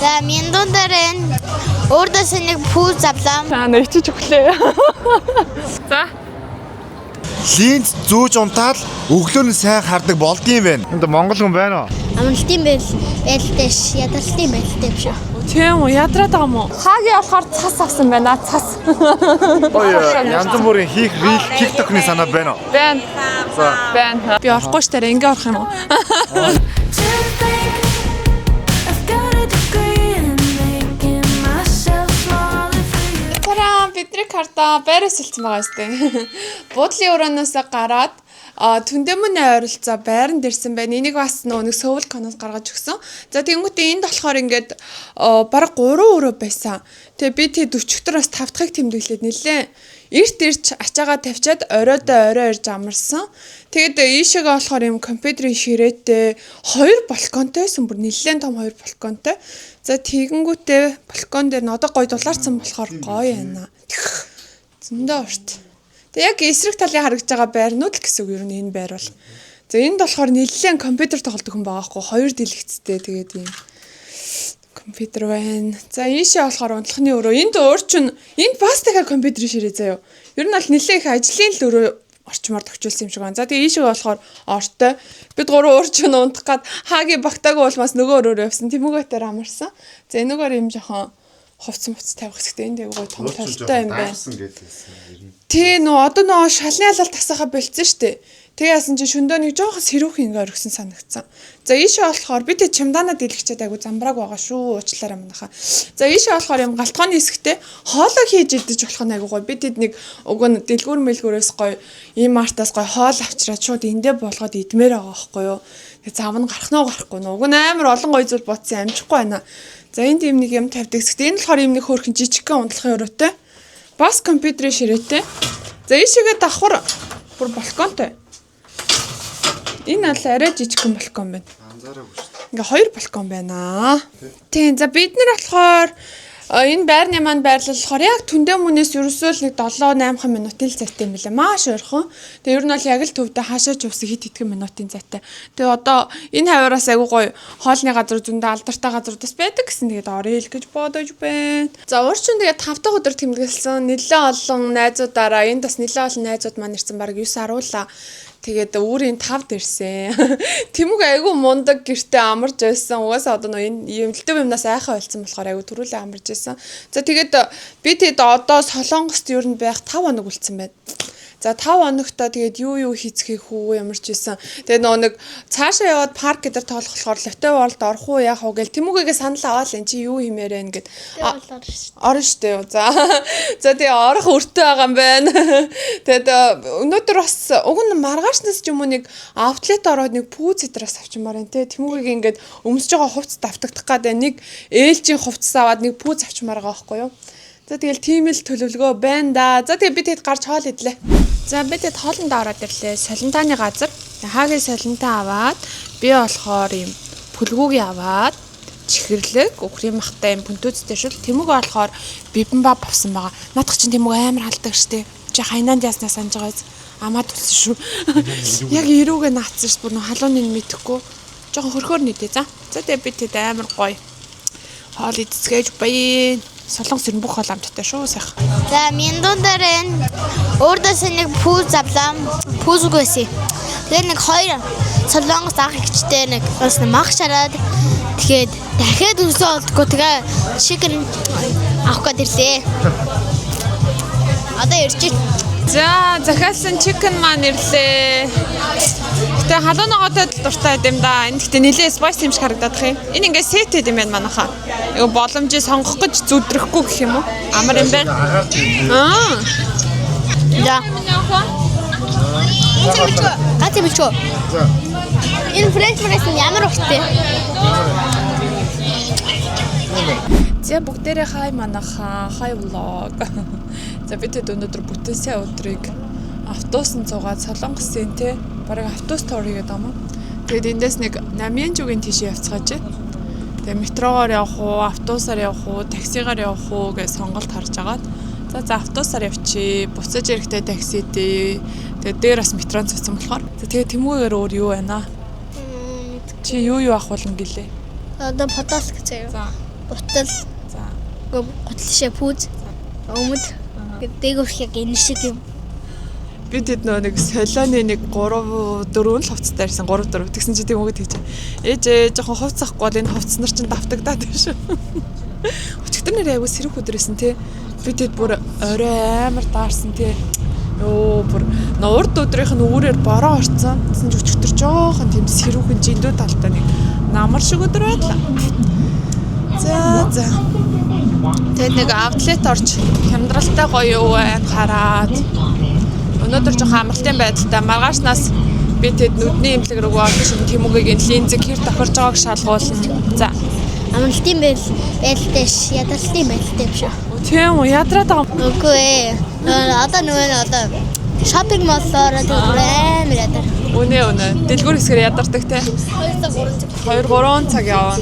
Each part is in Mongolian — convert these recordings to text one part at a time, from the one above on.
За миндун дээр өөрөөс нэг пүүз авлаа. За нэрчиж өглөө. За. Линз зүүж унтаал өглөө нь сайн хардаг болдгийм байна. Энд Монгол хүн байна уу? Амралтын байлтэйш, ядралтын байлтэй биш үү? Тийм үү, ядраад байгаа юм уу? Хаагийн болохоор цас авсан байна, цас. Янз бүрийн хийх рил TikTok-ны санаа байна уу? Байна. Байна. Би орохгүй ш тарай ингээ орох юм уу? Бидний карта байраас илсэн байгаа сте. Буудлын өрөөнөөс гараад Түндээмүний ойролцоо байранд ирсэн байна. Энийг бас нэг Сөүл коноос гаргаж өгсөн. За тэгэнгүүтээ энд болохоор ингээд бараг 3 өрөө байсан. Тэгээ би тэг 40 дотроос 5 дахыг тэмдэглээд нэлээ. Эрт ирч ачаагаа тавьчаад орой ирж амарсан. Тэгээд ийшээгээ болохоор юм компьютерийн ширээтэй 2 балконтой байсан. Бүр нэлээд том 2 балконтой. За тэгэнгүүтээ балкон дээр одоо гоё дулаарсан болохоор гоё байна. Зөндөө урт. Тэг яг эсрэг талын харагдж байгаа байрнууд л гэсэн үг ер нь энэ байр бол. За энд болохоор нэлээд компьютер тоглодог хүн байгаа хгүй 2 дэлгэцтэй тэгээд юм компьютер байна. За ийшээ болохоор унтлахны өрөө. Энд өөрчн энд бас дахиад компьютерийн ширээ заяа. Ер нь бол нэлээд их ажлын л өрөө орчмоор тохижуулсан юм шиг байна. За тэгээ ийшээ болохоор ортой. Бид 3 өөрчн унтах гад хаагийн багтаагүй улмаас нөгөө өрөөр явсан. Тэмүгэтээр амарсан. За энэгээр юм жоохон хувцс тавих хэрэгтэй. Энд аягүй том толтой юм байна. Тий нөө одоо нөө шалны алалт тасаахаа болцсон штэ. Тэгээ яасан чи шөндөө нэг жоохон сэрүүх ингээ өргсөн санагдсан. За ийшээ болохоор би тэг чемдаанаа дэлгэчээд айгу замбрааг байгаа шүү уучлаарай манайхаа. За ийшээ болохоор юм галтгооны хэсэгтээ хоолоо хийж идэж болох нь айгу гоё. Би тэд нэг уг нь дэлгүүр мэлгүүрээс гоё ийм артаас гоё хоол авчираад шууд эндээ болгоод идмээр байгаа байхгүй юу. Тэг зам нь гарах нь гарахгүй нөө. Уг нь амар олон гоё зүйл бодсон амжихгүй байна. За энд ийм нэг юм тавьдаг хэсэгт энэ болохоор ийм нэг хөөрхөн жижигхэн унтлахын өрөөтэй. Бас компьютерийн ширээтэй. За ийшээгээ давхар бүр балконтой. Энэ аль арай жижигхэн балкон байна. Анзаараагүй шүү. Ингээ 2 балкон байна. Тийм. За бид нар болохоор энэ байрны маань байрлалахаар яг Түндээмүнээс ерөөсөө л нэг 7-8 минутын л зайтай юм билээ. Маш ойрхон. Тэгээ ер нь бол яг л төвдө хаашаа ч явсан хит хэдхэн минутын зайтай. Тэгээ одоо энэ хаваараас айгуу гоё хоолны газар зөндөө алдартай газруудаас байдаг гэсэн тэгээд орё л гэж бодож байна. За өөрчн тэгээд 5 дахь өдөр тэмдэглэсэн нэлээд олон найзуудаараа энэ бас нэлээд олон найзууд маань ирсэн баг 9 10 тэгээд өөрийн 5 дэрсэн. Тэмүүг айгүй мундаг гэртээ амарч байсан. Угаасаа одоо энэ эмдэлтэв юмнаас айхаа болсон болохоор айгүй төрүүлээ амарч байсан. За тэгээд би тэд одоо Солонгост ер нь байх 5 хоног үлдсэн байна. За 5 хоногтоо тэгээд юу хийцгээх үү ямар ч байсан. Тэгээд нэг цаашаа яваад парк гэдэр тоолох болохоор Lotte World орох уу яах уу гэл Тэмүүгээс санал аваад л эн чи юу хиймээр вэ гэд орно штэ. За тэгээд орох өртөө байгаа юм байна. Тэгээд өнөөдөр бас уг нь маргаашнаас ч юм уу нэг аутлет ороод нэг пүүз эдрээс авчмаар байна те. Тэмүүгийг ингээд өмсөж байгаа хувцас давтагдах гэдэг нэг ээлжийн хувцас аваад нэг пүүз авчмаар байгаа байхгүй юу. За тэгэл тийм л төлөвлөгөө байна да. За тэгээ би тэгэд гарч хоол идлээ. За би тэгэд хоолндоо ороод ирлээ. Солонтааны газар. Хаагийн солонтаа аваад би болохоор юм пүлгүүг аваад чихэрлэг, өхрийн махтай юм пүнтүүцтэй шүл. Тэмүүг болохоор бибимбап авсан байгаа. Наадах чинь тэмүүг амар халдаг штэ. Чи хайнанд яснаа санаж байгааز амаа тулсан шүү. Яг ирүүгээ наацсан ш. Бүр халууныг мэдэхгүй. Жохон хөрхөөр нийтээ за. За тэгээ би тэгэд амар гоё хоол идцгээж байна. Солонгос ер нь бүх хоол амттай шүү сайхан. За миндун дээр өөрөөс нэг пүүз авлаа. Пүүз үгүйсэн. Тэгээ нэг 2 солонгос ах ихчтэй нэг бас мах шараад тэгээд дахиад өсөө олдгоо тэгээ чикен авах гээд ирлээ. Одоо ирж. За захиалсан чикен маань ирлээ. Гэтэ халуун ногоотой дуртай юм да. Энэ гэтэ нэлээ спайс юм шиг харагдаад их юм. Энэ ингээ сет хийд юм байна манайхаа. Эго боломжийг сонгох гэж зүдрэхгүй гэх юм уу? Амар юм байна. Да. Гацээ бичгөө. Энэ френч фрайс ямар урттай? За бүгдээрээ хай манайхаа, хай влог. За бид өнөөдөр бүтэн сая өдрийг автобусан цугаад Солонгосын те бараг автобус тоор хийгээд байгаа юм. Тэгэд эндээс нэг Намьянжугийн тийшээ явцгааж. Тэгээ метрогоор явах уу, автобусаар явах уу, таксигаар явах уу гэж сонголт харж агаад. За автобусаар явчих. Буцаж ирэхдээ такси дээ. Тэгээ дээр бас метрон цуцсан болохоор. За тэгээ Тэмүүгээр өөр юу байна аа? Чи юу авах болно гэлээ? Одоо подолк заяа. За Утал. За. Готлшээ пүүз. Өмд. Дээгүүрх яг энэ шиг юм. Би тэд нэг солионы нэг 3 4 л хувцас дайрсан 3 4 тэгсэн чи тийм үгээд тэгж. Ээж жоохон хувцас авахгүй бол энэ хувцас нар чинь давтагдаад байна шүү. Өчигдөр нэр айгу сэрүүх өдрөөсөн тий. Би тэд бүр орой амар даарсан тий. Йоо бүр урд өдрийнх нь үүрээр бороо орцсон. Тэгсэн чи өчигдөр жоохон тийм сэрүүхэн жиндүү талтай нэг намар шиг өдөр байлаа. За. Тэд нэг аутлет орж хямдралтай гоё юу байна хараад. Өнөөдөр жоохон амралтын байдалтай маргааснаас би тэд нүдний эмнэлэг рүү орж Тэмүүгийн линзэг хэр тохирж байгааг шалгуулна. За. Амралтын байлтай ш. Ядалтын байлтай юм шүү. Тийм үү ядраад байгаа. Үгүй ээ. Одоо нөгөө шопинг моллоор амар ядар. Үнэ. Дэлгүүр хэсгээр ядардаг те. 2-3 цаг явна.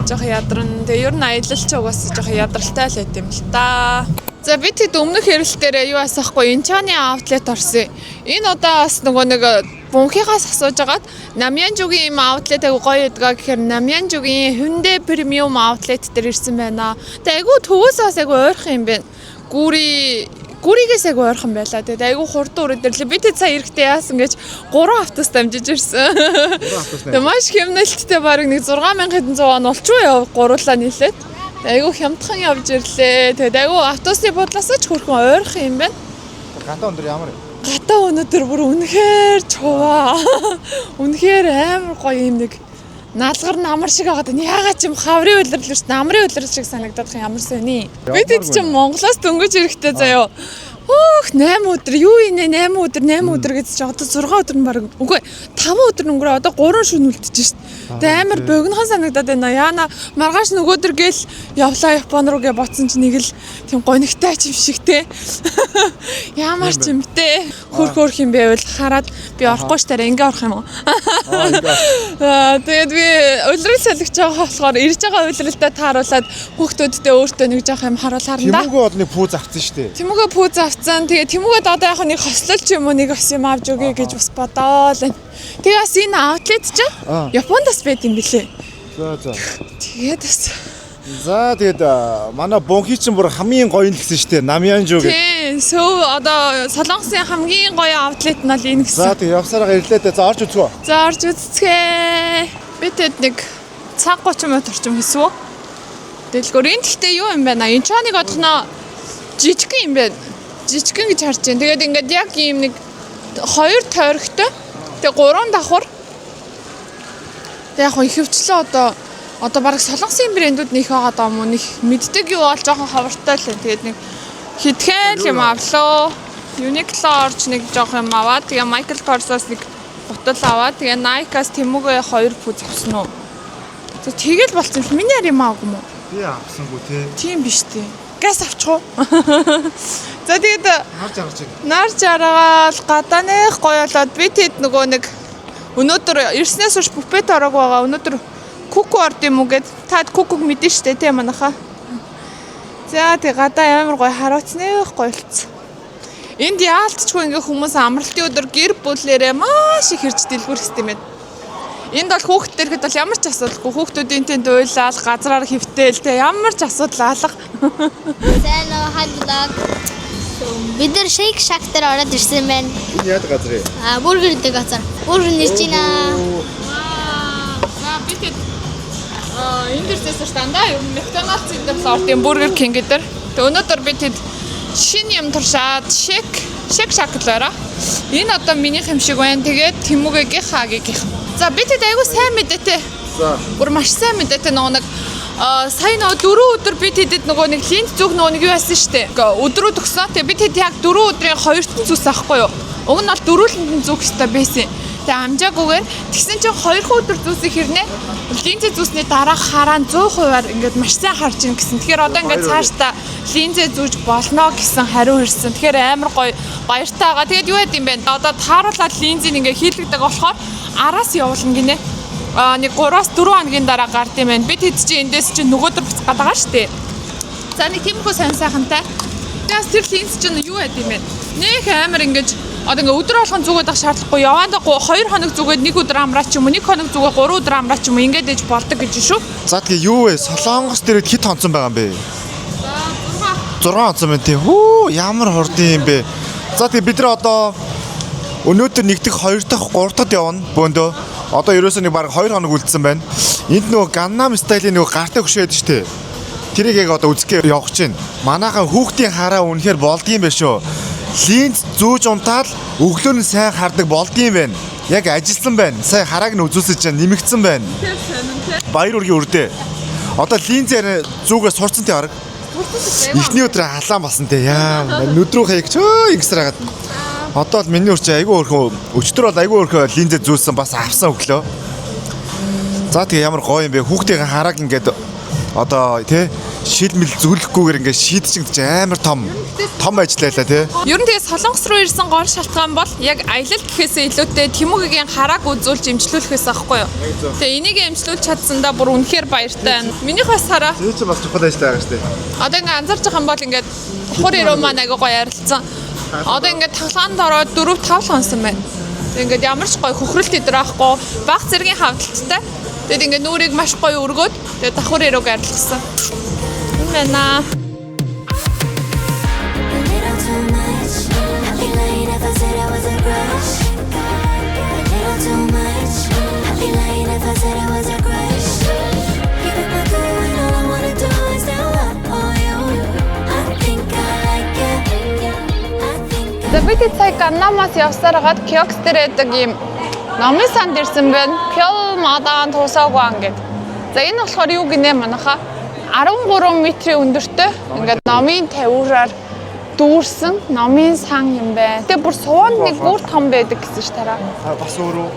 Жоохон ядарна. Тэгээ ер нь аялалч угаасаа жоохон ядралтай л байт юм л та. За би тэд өмнөх хэрэлтээрээ юу асахгүй Инчааны аутлет орсон. Энэ удаа бас нөгөө нэг бунхигаас асууж агаад Намьянжугийн юм аутлет айгу гоё байдгаа гэхээр Намьянжугийн Hyundai премиум аутлет дээр ирсэн байна. Тэгээ айгу төвөөс бас айгу ойрхон юм байна. Гүригээс айгу ойрхон байлаа. Тэгээ айгу хурдан өрөө дэрлээ. Би тэд сая ирэхдээ яасан гэж 3 автобус дамжиж ирсэн. Тэгээ маш хэмнэлттэй бараг нэг 6700 вон олчгүй яв гурлаа нийлээд. Айгу хямдхан явж ирлээ. Тэгээд айгу автобусны буудлаас ч хөрхөн ойрхон юм байна. Гатаа өндөр ямар юм? Гатаа өнөдөр бүр үнэхээр чуваа. Үнэхээр амар гоё юм нэг наалгар намар шиг агаад энэ яагаад ч юм хаврын үлрэл шүү дээ. Намрын үлрэл шиг санагдаад ямар сони. Бид хэд ч Монголоос дөнгөж ирэхтэй заяо. Хөөх 8 өдөр юу инээ 8 өдөр гэж чи одоо 6 өдөр нь баг үгүй 5 өдөр өнгөрөө одоо 3 шөнө үлдчихэж шít. Тэгээ амар богинохон санагдаад байна. Яана маргааш нөгөөдөр гээл явлаа Япон руу гээ боцсон чи нэг л тийм гонигтай ч юм шиг те. Ямар ч юм те. Хөрх юм байвал хараад би орохгүй ш тараа ингээ орох юм уу? Тэгээд би улирал салгиж байгаа болохоор ирж байгаа улиралдаа тааруулаад хүүхдүүдтэй өөртөө нэг жоох юм харуул харна да. Тэмүүгөө бол нэг пүүз авцсан шүү дээ. Тэмүүгээ пүүз авцсан. Тэгээ тэмүүгээд одоо яг нэг хослол ч юм уу нэг ос юм авч өгье гэж бас бодоол. Тэгээ бас энэ аутлет чинь Япондас байт юм билээ. За. Тэгээд бас Тэгээд манай бунхи чинь бүр хамгийн гоё нь гэсэн шүү дээ. Намьянжу гэх. тийм сөв одоо Солонгосын хамгийн гоё аутлет нь бол энэ гэсэн. За тэг явсараа ирлээ дээ. За орж үзгөө. За орж үзцгээ. Би тэд нэг цаг 30 минут орчим хийсвэ. Дэлгүүр энэ гэхдээ юу юм бэ? Инчааныг одохноо жижигхэн юм байна. Жижигхэн гэж харж байна. Тэгээд ингээд яг ийм нэг 2 тойрогтой. Тэгээ 3 давхар. Яг ихэвчлэн одоо бараг солонгосын брэндүүд нэх байгаа даа мөн их мэддэг юу бол жоохон ховортой л. Тэгээд нэг хитгэн юм авлаа. Uniqlo орж нэг жоох юм аваад тэгээ Michael Kors-аас нэг бутал аваад тэгээ Nike-аас Тэмүүгээ 2 пүүз авсан уу. Тэгэл болцсон юм. Миний яри маагүй юм уу? Би авсангүй те. Тийм биш тий. Газ авчих уу? За тэгээд нар жаргаал гадаанх гоёлоод би тэд нөгөө нэг өнөөдөр ирснээс хойш буфет ороог байгаа. Өнөөдөр Куку орд юм уу гэд таад кукуг мэдэн штэ тий манайхаа. За тэг гадаа амар гоё харуулцнэх гоёлцсон. Энд яалтчгүй ингээ хүмүүс амралтын өдөр гэр бүлээрээ маш их хэрж дэлгүүрх систем байна. Энд бол хүүхдтэй ирэхэд бол ямар ч асуудалгүй хүүхдүүдийн тэнд уйлал газраар хөвтөөл те ямар ч асуудал алга. Сайн уу хайлаг. Бид нар Shake Shack дээр ороод ирсэн байна. Энэ яадаг газар вэ? Бургер гэдэг газар. Бургер нэрч байна. За бид энэ дэрсээс дандаа ер нь McDonald's дээр ордын Burger King гэдэг. Тэг өнөөдөр бид шинэ юм туршаад Shake Shack лаараа. Энэ одоо минийх юм шиг байна. Тэгээд Тэмүүгийнхаа. За бид айгуу сайн мэдээтэй. За. Бүр маш сайн мэдээтэй нэг сая 4 өдөр би тэдэд нөгөө нэг линз зүг нөгөө нэг юу байсан штэ. Өдрүүд өгсөн. Тэгээ би тэд яг 4 өдрийн 2 зүс авахгүй юу. Уг нь бол дөрүүлэнд зүг хэвээр байсан. Тэгээ амжаагүйгээр тэгсэн чинь 2 өдөр зүсийг хэрнээ линз зүсний дараа хараа 100%-аар ингээд маш сайн харж ийн гэсэн. Тэгэхээр одоо ингээд цаашдаа линз зүүж болно гэсэн хариу ирсэн. Тэгэхээр амар гоё баяртай байгаа. Тэгээд юу яд юм бэ? Одоо тааруулаад линзийг ингээд хийлгдэг болохоор араас явуулна гинэ. Нэг 3-4 хоногийн дараа гард юм байна. Бид хэд чи эндээс чи нөгөөдөр буцаад байгаа штэ. За нэг тиймэрхүү сайн сайхантай. Тэгээс тэр линз чинь юу яд юм бэ? Нэх амар ингэж Одоо ингээ өдөр болгон зүгээд ах шаардлагагүй. Явандаа 2 хоног зүгээд 1 өдөр амраач юм уу, 1 хоног зүгээд 3 өдөр амраач юм уу ингээд ээж болдог гэж шүү. За тэгээ юу вэ? Солонгос дээр хэд онцон байгаа юм бэ? 6 онцон байна тий. Хүү ямар хурдан юм бэ? За тэгээ бид нар одоо өнөөдөр 1 дахь 2 дахь 3 дахьд явна бөөндөө. Одоо ерөөсөө нэг баг 2 хоног үлдсэн байна. Энд нөгөө Gangnam Style-ийн нөгөө гартаа хөшөөд штэ. Тэрийг яг одоо үзэхээр явах чинь. Манайхан хүүхдийн хараа үнэхээр болдгийм байх шүү. Линз зүүж унтаал өглөө нь сайн хардаг болдгийм байна. Яг ажилласан байна. Сайн харааг нь үзүүлсэж чинь нэмэгдсэн байна. Баяр үргийн үрдээ. Одоо линзээр зүүгээ сурцсан тий хараг. Эхний өдрөө халаан болсон тий. Яа, нүдрүү хаяг ингэсэр хагаад. Одоо л миний үрч айгүй өөрхөн өчтөр бол айгүй өөрхөн линзээ зүүлсэн бас авсан өглөө. За тэгээ ямар гоё юм бэ? Хүүхдийн харааг ингээд одоо тий шилмэл зүглэхгүйгээр ингээд шийдчихэж амар том ажиллалаа тий. Ер нь тэгээ Солонгос руу ирсэн гол шалтгаан бол яг аялал гэхээсээ илүүтэй Тэмүүгийн харааг үзүүлж эмчлүүлэхээс аахгүй юу. Тэгээ энийг эмчлүүлж чадсандаа бүр үнэхээр баяртай байна. Минийх бас хараа. Тэр чинь бас чухал ажиллаа байгаа шүү дээ. Одоо ингээд анзаарч байгаа юм бол ингээд хуур ирүү маань айгүй гоё ярилцсан. Одоо ингээд таглаанд ороод 4-5 хонсон байна. Тэг ингээд ямар ч гоё хөхрөлт идэр авахгүй, баг зэргийн хавдалтай. Тэгэд ингээд нүрийг маш гоё өргөөд тэгээ давхар ирүүг арилгасан. Юм байна. За бид цай Gangnam-аас явсаар гад Kiosk дээр байдаг юм номын санд ирсэн байна. Pyeol Madan Tosagwan гэдэг. За энэ болохоор юу гинэ манайха 13 метрийн өндөртэй ингээд номын тавиураар дүүрсэн номын сан юм байна. Тэгээ бүр суунд нэг бүр том байдаг гэсэн ш тараа. Бас өөрөө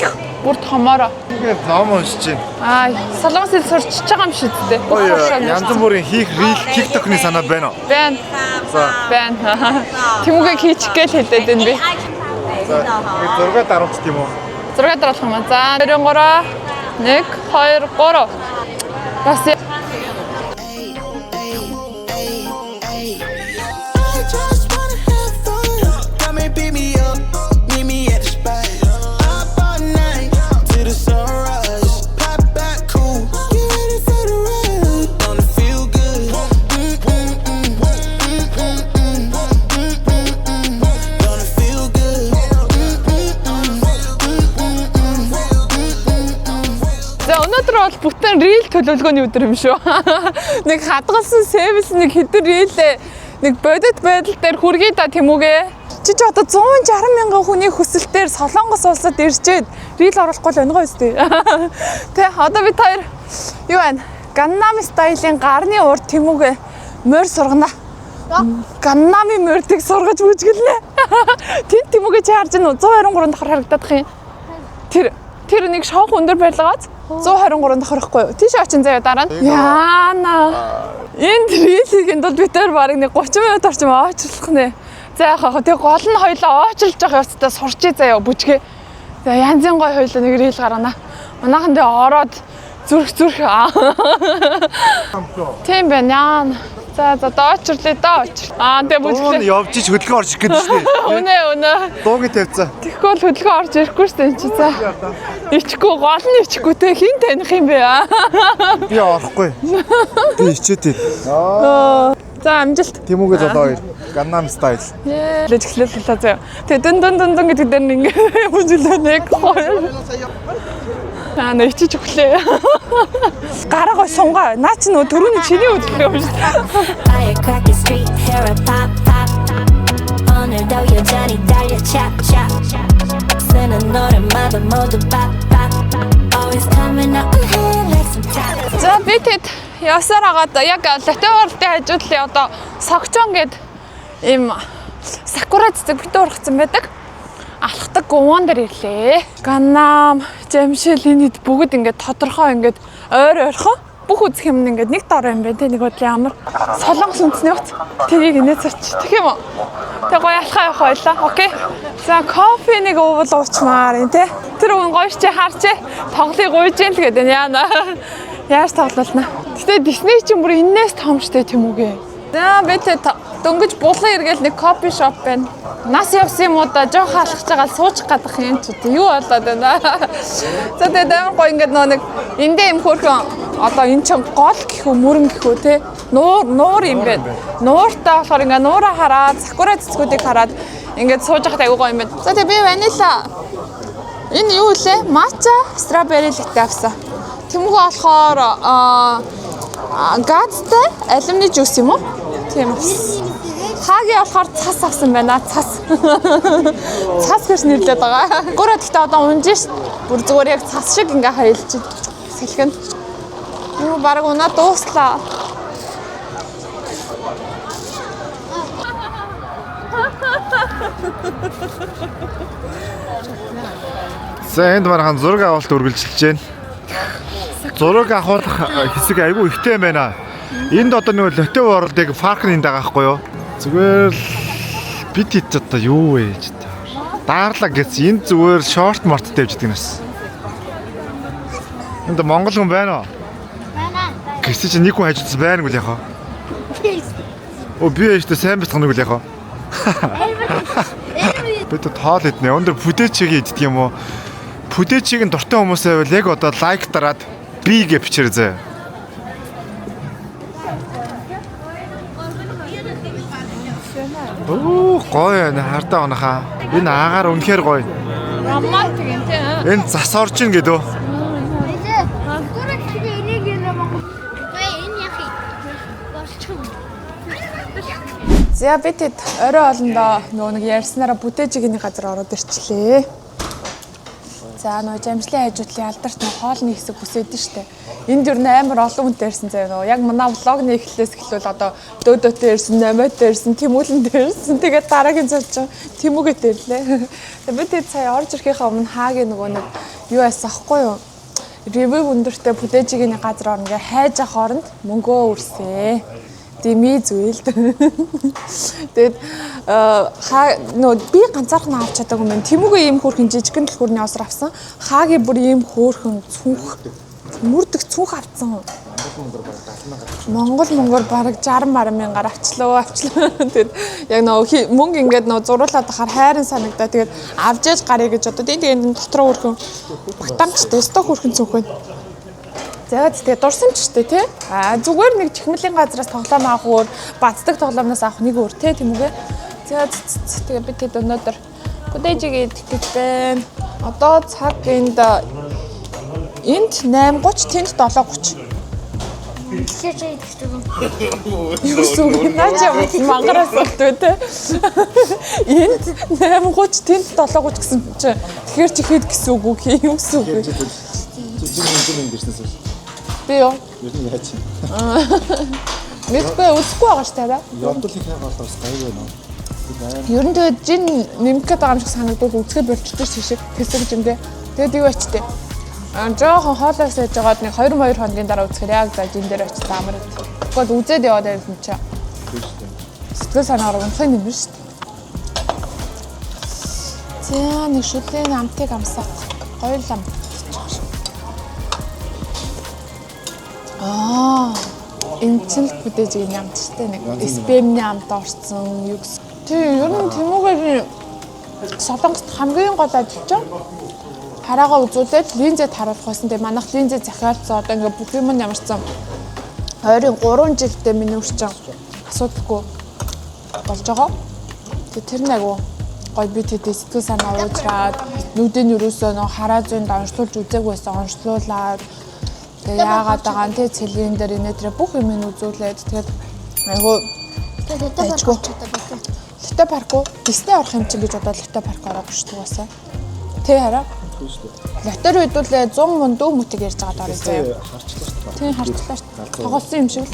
Бүр томоороо. ингээд ном уншиж байна. Солонгос хэл сурчиж байгаа юм шиг дээ. Янз бүрийн хийх рил TikTok-ны санаа байна уу? Байна. За. Байна. Тэмүүгээ хийчих гээл хэлээд байна би. За ингээд 6 дарамт тийм үү? 6 дараалах юм аа. За 23 1 2 3. Бас Just wanna have fun. Come and pick me up, meet me at the spot. Up all night till the sunrise. Pop back cool, get ready for the ride. Gonna feel good. Gonna feel good. за өнөөдөр бол бүтэн рил төлөвлөгөөний өдөр юм шүү. Нэг хадгалсан сервис нэг хэдэн рилээ нэг бодит байдал дээр хүргэе да Тэмүүгээ. Чи ч одоо 160 мянган хүний хүсэлтээр Солонгос улсад ирчээд рил оруулахгүй л өнгөө өстэй. Тэ одоо бид хоёр юу байна? Gangnam Style-ийн гарны урд Тэмүүгээ морь сургана. Gangnam-ийн морьтыг сургаж бүжгэлнэ. Тэнд Тэмүүгээ чи харж байна уу? 123 давхар харагдах юм. Тэр нэг шоу өндөр барилгаас 123 давхархгүй юу? Тийш очин заяа дараа нь. Яана. Энд рилигэнд бол бид тээр барыг нэг 30 минут орчим очрлох нэ. За яхаа тэг гол нь хоёлоо очрлж байгаа явцдаа сурчээ заяа бүжгээ. За янзын гой хоёлоо нэг рил гаргана. Манайхан дэ ороод зүрх. Тийм байна. За доочрлээ дооч. Тэг бүжгэлээ. Явж ич хөдөлгөөн орчих гэдэг шүү дээ. Үнэ. Дуугийн тавьцаа. Тэгэхгүй бол хөдөлгөөн орж ирэхгүй шүү дээ чи за. Ичихгүй гол нь ичихгүй те хин таних юм бэ? Би орохгүй. Би ичээтэй. За амжилт. Тэмүүгээ золоо хоёр. Gangnam Style. Лэжглэл л заа. Тэгээ дун гэдэг дээр нэг ингээ бүжгэлээ нэг хоёр. Нэ ичиж өглөө. Гараа сунгаа. Наа чи нөө түрүүний чиний хөдөлгөөн юм шүү. Firecracker street hair a pop. 오늘도 여전히 달려 chop. 쓰는 노래마다 모두 pop. Always coming up ahead like some top. За би тэд явсаар агаад яг латеварлтын хажуудлын одоо согчон гэд им сакура цэцэг битүү ургацсан байдаг. Алхдаг гуван дээр ирлээ. Gangnam, Jamshil энэ бүгд ингээд тодорхой ингээд ойрхон бүх үзэх юм ингээд нэг дор юм байна те нэг бодлоо ямар солонгос үндэсний утас тэрийг инээд сач тэгэх юм уу. Тэг гоё алхаа явах байлаа. Окей. За кофе нэг уувал уучмаар юм те. Тэр хүн гоё чи харч тоглыг гуйж юм л гэдэг яана. Яаж тоглолно. Гэтэ Disney ч юм бүр энээс том штэ Тэмүүгээ. За би тэ Дөнгөж булан эргээл нэг кофе шоп байна. Нас явсан юм уу да жоох алхаж байгаа суучих гадах юм ч үү. Юу болоод байна. За тэгээд амар гоё ингээд нэг эндээ юм хөөрхөн одоо эн чин гол гэх үү мөрөн гэх үү те нуур юм байна. Нууртаа болохоор ингээд нуураа хараад сакура цэцгүүдийг хараад ингээд сууж байхад аягүй гоё юм байна. За тэгээд би ванила энэ юу вэ? Матча стrawberry latte авсан. Тэнгүү болохоор газтай алюминий жуус юм уу? Тийм. Хагийн болохоор цас авсан байна. Цас. Цас гэж нэрлээд байгаа. Гураа гэхдээ одоо унжин ш. Бүр зүгээр яг цас шиг ингээ хаялж сэлхэн. Юу баг унаа дууслаа. За энд маргаан зураг авалт үргэлжилж байна. Зураг авах хэсэг айгүй ихтэй юм байна. Энд одоо нэг лотев оролдыг паркны дагаа байхгүй юу? Зүгээр л бид хэд одоо юу вэ гэж даарлаа гэж энд зүгээр шорт морт тавьж идэг нас. Энд Монгол хүн байна уу? Байна. Гэвч чи нэг хүн хажуудсан байна гүл яхаа. Оо би ээжтэй сайн битгах нэг л яхаа. Бид тоол иднэ. Өндөр бүдээчийг иддэг юм уу? Бүдээчийг нь дуртай хүмүүсээ бол яг одоо лайк дараад би гэж бичээрэй зэ. Оо гоё нэ хардаа онохаа. Энэ аагаар үнэхээр гоё. Романтик юм тий. Энэ зас орж ин гэдэг. За би тэд орой олондоо нөгөө нэг ярьснараа бүтэжигийн газар ороод ирчлээ. За нөгөө жамжлын хажуудлын алдарт нөгөө хоолны хэсэг бүсэдэн штэ. Энд юу амар олон хүнтэй ирсэн заяа нөгөө яг манай влогны эхлэлээс эхлүүл одоо дөдөөтэй ирсэн, намайтай ирсэн, тэмүүлэнтэй ирсэн. Тэгээд дараагийн цааш тэмүүгээтэй ирлээ. Тэгээд би тэд сая орж ирэхийнхаа өмнө хаагийн нөгөө нэг юу яасан ахгүй юу? Ревю өндөртэй бүтэжигийн газар орно гэ хайж ах оронд мөнгөө үрсээ. Дими зүйлд. Тэгэд нөө би ганцаархан авч чадаагүй юм. Тэмүүгээ ийм хөөрхөн жижигэн дэлгүүрний осор авсан. Хаагийн бүр ийм хөөрхөн цүнх мөрдөх цүнх авсан. Монгол бараг 60 мянгаар авчлаа. Тэгэд яг нөө мөнгө ингээд нөө зуруулаад ахаар хайрын санагдаа. Тэгээд авч яж гарыг гэж одоо тэгээд дотроо хөөрхөн батамчтай өстө хөөрхөн цүнх байна. За тэгээ дурсан ч штэ тий. Зүгээр нэг чихмэлийн газраас тоглоом авах өөр бацдаг тоглоомноос авах нэг өөр тий тийм үгүй. За тэгээ би тэд өнөөдөр бүтэжиг идэх гэж байна. Одоо цаг энд 8:30 тэнд 7:30. Тэсэж идэх юм. Юу сүг наач юм мангараас болтой тий. Энд 8:30 тэнд 7:30 гэсэн чинь тэгэхээр чи хэд гэсэн үг үү? Юу гэсэн үг вэ? Би юу? Юу яаж чи? Мэдгүй үзэхгүй байгаа ш та. Явдлын хайгуулаас гайг байна уу? Ер нь тэгээд жин нэмэх гээд байгаа юм шиг санагдвал үзгээ болчихсон шиг хэсэг жимгээ. Тэгээд юу ачтээ. Жоохон хоолоос яаж байгаад нэг 2 хоногийн дараа үзэхээр яг за жин дээр очиж амар. Тэгвэл үзээд яваад байсан чи. Сэтгэл санаагаар унахын юм шүү дээ. За нэг шүлэн амтыг амсах. Гоё лам. Энэ чинь бүтэжгийн амт штэ нэг спемний амт орсон юу гэсэн. Тий, ер нь Тэмүүгийн Солонгост хамгийн гол ажил хараагаа үзүүлээд линзэд харуулах байсан. Тэгээ манайх линзээ захиалцсан. Одоо ингээ бүх юм ямарсан 23 жилдээ миний үрчин асуудалгүй болж байгаа. Тэгээ тэр нэг гой би тэдээ сэтгэл санаа уучраад нүдэн юусоо нөө хараа зүйн онцлуулж үзээгүй байсан. Онцлуулаад тэгээ яагаад байгаа нь тий цэлийн дээр инээдрэ бүх юм үзүүлээд тэгээд айгу Лото парк уу? Дисней орох юм чинь гэж одоо Лото парк ороогүй шүү дээ уусаа. Тэ хараа. Лотор хэдүүлээ 100 мөн дөө мөтөг ярьж байгаа даа. Тий харчлаа шүү дээ. Тоглосон юм шиг л.